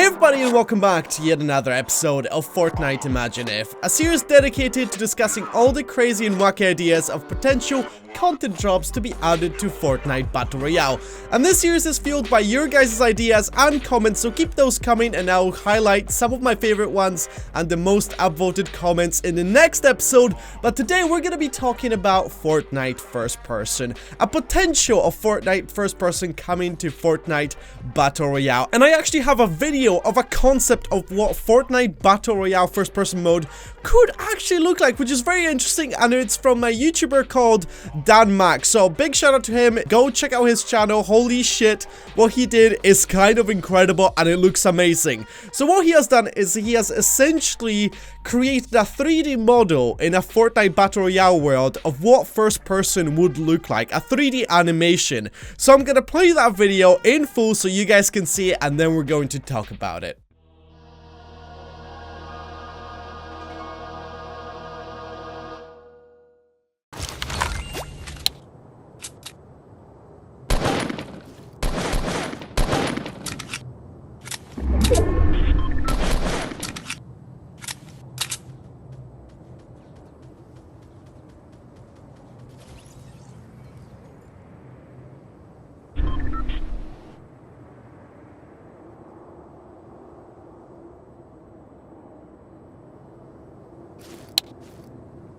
Hey everybody and welcome back to yet another episode of Fortnite Imagine If, a series dedicated to discussing all the crazy and wacky ideas of potential content drops to be added to Fortnite Battle Royale. And this series is fueled by your guys' ideas and comments, so keep those coming and I'll highlight some of my favorite ones and the most upvoted comments in the next episode. But today we're going to be talking about Fortnite First Person, a potential of Fortnite First Person coming to Fortnite Battle Royale. And I actually have a video of a concept of what Fortnite Battle Royale First Person mode could actually look like, which is very interesting, and it's from a YouTuber called DanMak. So big shout out to him. Go check out his channel. Holy shit, what he did is kind of incredible and it looks amazing. So what he has done is he has essentially created a 3D model in a Fortnite Battle Royale world of what first person would look like, a 3D animation. So I'm gonna play that video in full so you guys can see it, and then we're going to talk about it.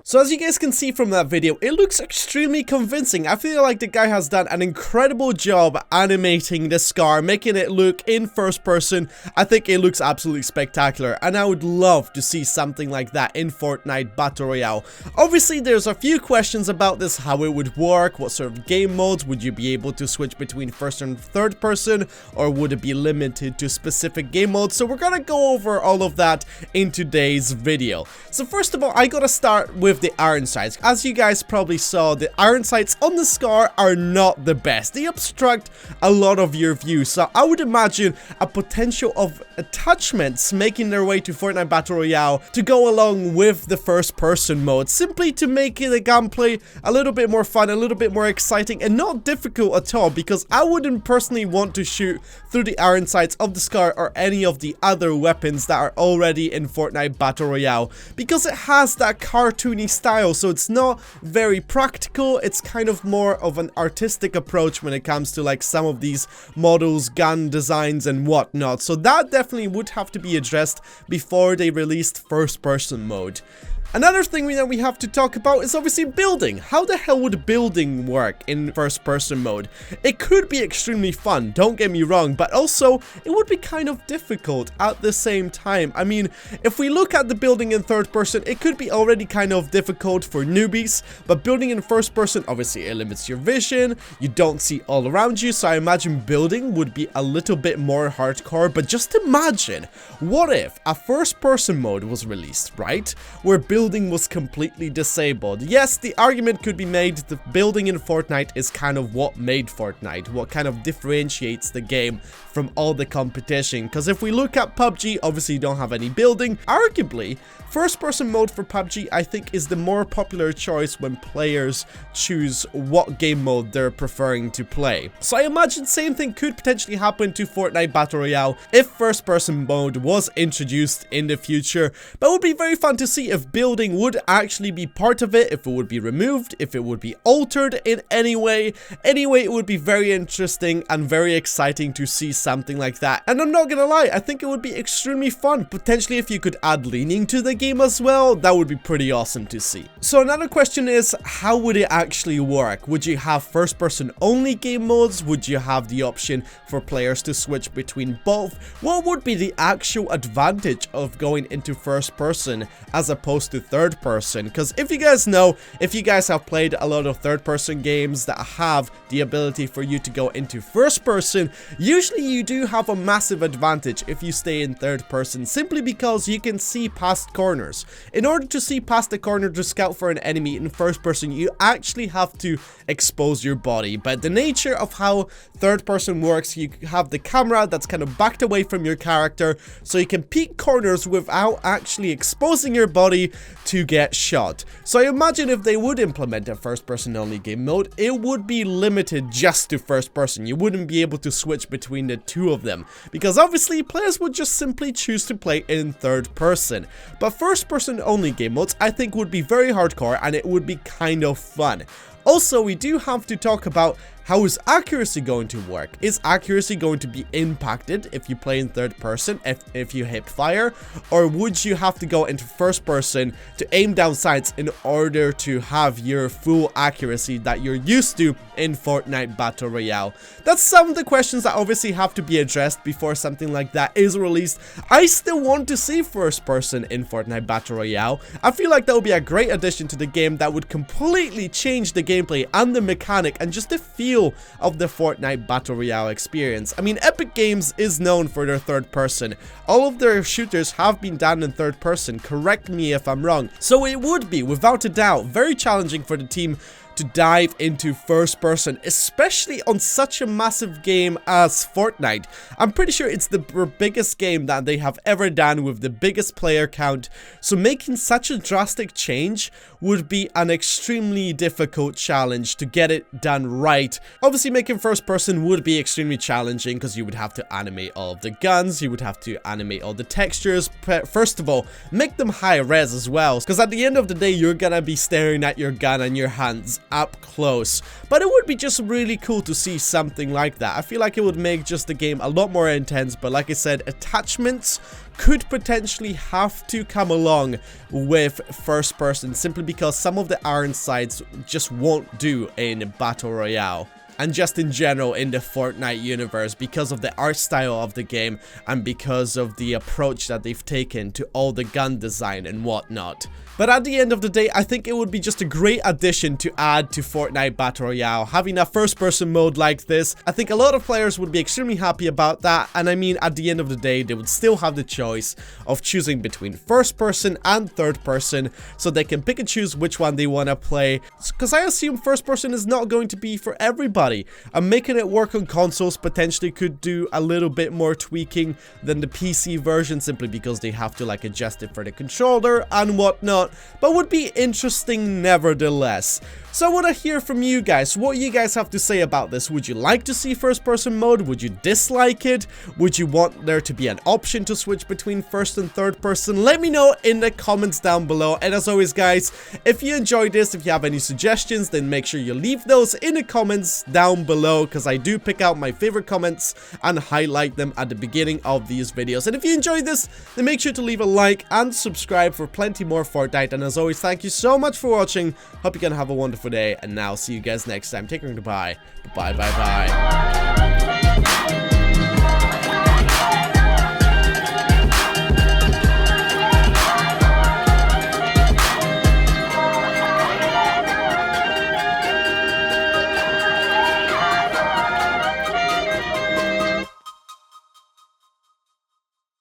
So as you guys can see from that video, it looks extremely convincing. I feel like the guy has done an incredible job animating the scar, making it look in first person. I think it looks absolutely spectacular, and I would love to see something like that in Fortnite Battle Royale. Obviously, there's a few questions about this, how it would work, what sort of game modes, would you be able to switch between first and third person, or would it be limited to specific game modes? So we're gonna go over all of that in today's video. So first of all, I gotta start with the iron sights. As you guys probably saw, the iron sights on the scar are not the best. They obstruct a lot of your view. So I would imagine a potential of attachments making their way to Fortnite Battle Royale to go along with the first person mode, simply to make the gameplay a little bit more fun, a little bit more exciting, and not difficult at all, because I wouldn't personally want to shoot through the iron sights of the scar or any of the other weapons that are already in Fortnite Battle Royale, because it has that cartoony style, so it's not very practical. It's kind of more of an artistic approach when it comes to like some of these models, gun designs and whatnot. So that definitely would have to be addressed before they released first person mode. Another thing that we have to talk about is obviously building. How the hell would building work in first person mode? It could be extremely fun, don't get me wrong, but also it would be kind of difficult at the same time. I mean, if we look at the building in third person, it could be already kind of difficult for newbies, but building in first person, obviously it limits your vision, you don't see all around you, so I imagine building would be a little bit more hardcore. But just imagine, what if a first person mode was released, right? Where building was completely disabled. Yes, the argument could be made that building in Fortnite is kind of what made Fortnite, what kind of differentiates the game from all the competition. Because if we look at PUBG, obviously you don't have any building. Arguably, first person mode for PUBG, I think, is the more popular choice when players choose what game mode they're preferring to play. So I imagine same thing could potentially happen to Fortnite Battle Royale if first person mode was introduced in the future. But it would be very fun to see if building would actually be part of it, if it would be removed, if it would be altered in any way. Anyway, it would be very interesting and very exciting to see something like that. And I'm not gonna lie, I think it would be extremely fun. Potentially if you could add leaning to the game as well, that would be pretty awesome to see. So another question is, how would it actually work? Would you have first person only game modes? Would you have the option for players to switch between both? What would be the actual advantage of going into first person as opposed to third person? Because if you guys know, if you guys have played a lot of third person games that have the ability for you to go into first person, usually you do have a massive advantage if you stay in third person, simply because you can see past corners. In order to see past the corner to scout for an enemy in first person, you actually have to expose your body. But the nature of how third person works, you have the camera that's kind of backed away from your character, so you can peek corners without actually exposing your body, to get shot. So I imagine if they would implement a first-person only game mode, it would be limited just to first person. You wouldn't be able to switch between the two of them, because obviously players would just simply choose to play in third person. But first-person only game modes I think would be very hardcore, and it would be kind of fun. Also, we do have to talk about how is accuracy going to work? Is accuracy going to be impacted if you play in third person, if you hip fire? Or would you have to go into first person to aim down sights in order to have your full accuracy that you're used to in Fortnite Battle Royale? That's some of the questions that obviously have to be addressed before something like that is released. I still want to see first person in Fortnite Battle Royale. I feel like that would be a great addition to the game that would completely change the gameplay and the mechanic and just the feel of the Fortnite Battle Royale experience. I mean, Epic Games is known for their third person. All of their shooters have been done in third person, correct me if I'm wrong. So it would be, without a doubt, very challenging for the team to dive into first person, especially on such a massive game as Fortnite. I'm pretty sure it's the biggest game that they have ever done with the biggest player count, so making such a drastic change would be an extremely difficult challenge to get it done right. Obviously, making first person would be extremely challenging because you would have to animate all of the guns, you would have to animate all the textures. First of all, make them high res as well, because at the end of the day, you're gonna be staring at your gun and your hands up close. But it would be just really cool to see something like that. I feel like it would make just the game a lot more intense, but like I said, attachments could potentially have to come along with first person simply because some of the iron sights just won't do in Battle Royale. And just in general in the Fortnite universe, because of the art style of the game and because of the approach that they've taken to all the gun design and whatnot. But at the end of the day, I think it would be just a great addition to add to Fortnite Battle Royale. Having a first-person mode like this, I think a lot of players would be extremely happy about that. And I mean, at the end of the day, they would still have the choice of choosing between first-person and third-person, so they can pick and choose which one they want to play. Because I assume first-person is not going to be for everybody. And making it work on consoles potentially could do a little bit more tweaking than the PC version, simply because they have to like adjust it for the controller and whatnot. But would be interesting nevertheless. So I want to hear from you guys. What you guys have to say about this. Would you like to see first person mode? Would you dislike it? Would you want there to be an option to switch between first and third person? Let me know in the comments down below. And as always guys, if you enjoyed this, if you have any suggestions, then make sure you leave those in the comments down below, because I do pick out my favorite comments and highlight them at the beginning of these videos. And if you enjoyed this, then make sure to leave a like and subscribe for plenty more Fortnite. And as always, thank you so much for watching. Hope you're gonna have a wonderful day, and now see you guys next time. Take care, goodbye. Bye.